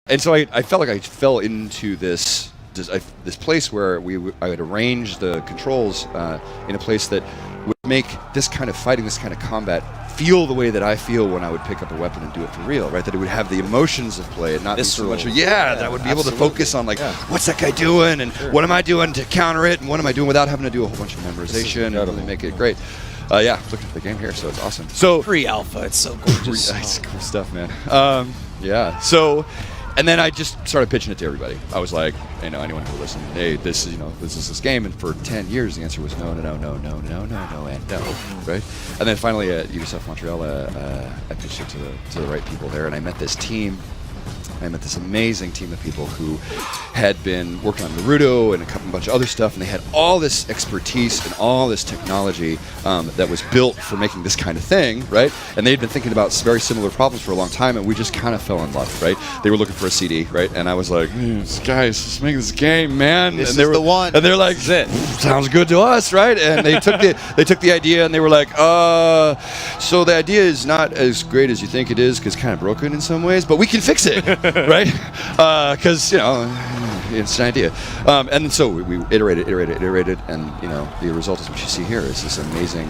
And so I felt like I fell into this place where I would arrange the controls in a place that would make this kind of fighting, this kind of combat, feel the way that I feel when I would pick up a weapon and do it for real, right? That it would have the emotions of play and not be so much, that I would be able to focus on, like, what's that guy doing and what am I doing to counter it and what am I doing without having to do a whole bunch of memorization and really make it great. Yeah, look at the game here, so it's awesome. So pre-alpha, it's so gorgeous. It's cool stuff, man. Yeah, so. And then I just started pitching it to everybody. I was like, anyone who will listen, hey, this is this game. And for 10 years, the answer was no, and no, right? And then finally at Ubisoft Montreal, I pitched it to the right people there, and I met this team. I met this amazing team of people who had been working on Naruto and a bunch of other stuff, and they had all this expertise and all this technology that was built for making this kind of thing, right? And they'd been thinking about very similar problems for a long time, and we just kind of fell in love, right? They were looking for a CD, right? And I was like, guys, let's make this game, man. This is the one. And they're like, sounds good to us, right? And they took the idea, and they were like, so the idea is not as great as you think it is, because it's kind of broken in some ways, but we can fix it. Right? Because, it's an idea. And so we iterated, and, the result is what you see here is this amazing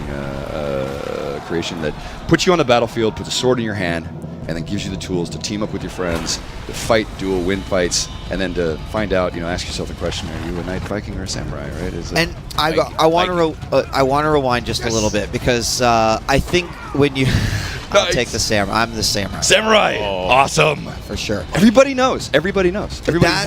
creation that puts you on the battlefield, puts a sword in your hand, and then gives you the tools to team up with your friends, to fight dual win fights, and then to find out, ask yourself the question: are you a knight Viking or a samurai? Right? I want to rewind just a little bit, because I think when you I'll take the samurai. I'm the samurai. Samurai, awesome for sure. Everybody knows. Everybody has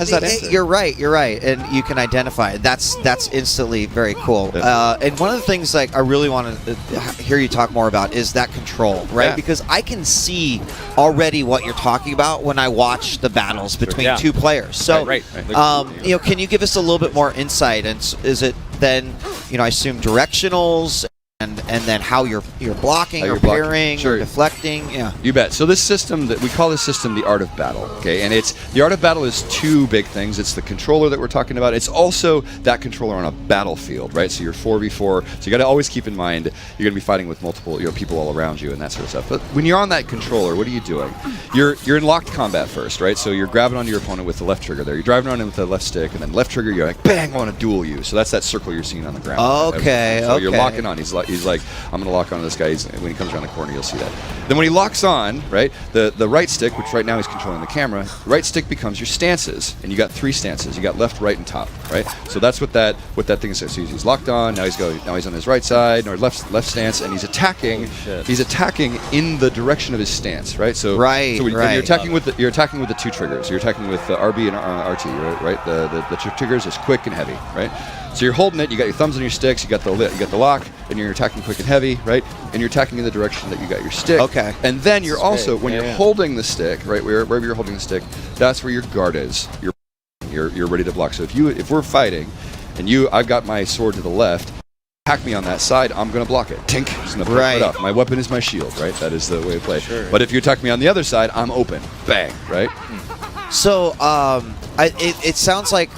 that answer. You're right, and you can identify it. That's instantly very cool. Yeah. And one of the things like I really want to hear you talk more about is that control, right? Yeah. Because I can see already what you're talking about when I watch the battles between two players. So, right. Can you give us a little bit more insight? And is it then, I assume directionals? And then how you're blocking or parrying or deflecting, You bet. So this system, we call this system the Art of Battle, okay? And the Art of Battle is two big things. It's the controller that we're talking about. It's also that controller on a battlefield, right? So you're 4v4. So you got to always keep in mind you're going to be fighting with multiple people all around you and that sort of stuff. But when you're on that controller, what are you doing? You're in locked combat first, right? So you're grabbing onto your opponent with the left trigger there. You're driving on him with the left stick, and then left trigger, you're like, bang, I want to duel you. So that's that circle you're seeing on the ground. Okay. So you're locking on. He's like, I'm going to lock onto this guy. When he comes around the corner, you'll see that. Then when he locks on, right, the right stick, which right now he's controlling the camera, the right stick becomes your stances, and you got 3 stances. You got left, right, and top, right? So that's what that thing is. So he's locked on. Now he's on his right side or left stance, and he's attacking. He's attacking in the direction of his stance, right? So you're attacking with the 2 triggers. You're attacking with RB and RT, right? The 2 triggers is quick and heavy, right? So you're holding it, you got your thumbs on your sticks, you got the lock, and you're attacking quick and heavy, right? And you're attacking in the direction that you got your stick. Okay. And then you're also, when you're holding the stick, right, wherever you're holding the stick, that's where your guard is. You're ready to block. So if we're fighting, and I've got my sword to the left, attack me on that side, I'm going to block it. Tink, just going to break it off. My weapon is my shield, right? That is the way to play. Sure. But if you attack me on the other side, I'm open. Bang, right? So, it sounds like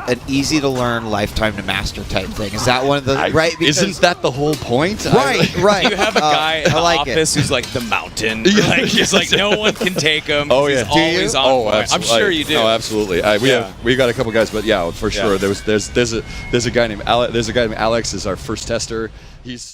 an easy-to-learn, lifetime-to-master type thing. Is that one of the right? Because isn't that the whole point? Right. You have a guy in the office who's like the mountain. He's like no one can take him. Oh yeah, he's always on point. I'm sure you do. Oh, absolutely. We got a couple guys, but yeah, for sure. There's a guy named Alex. There's a guy named Alex is our first tester. He's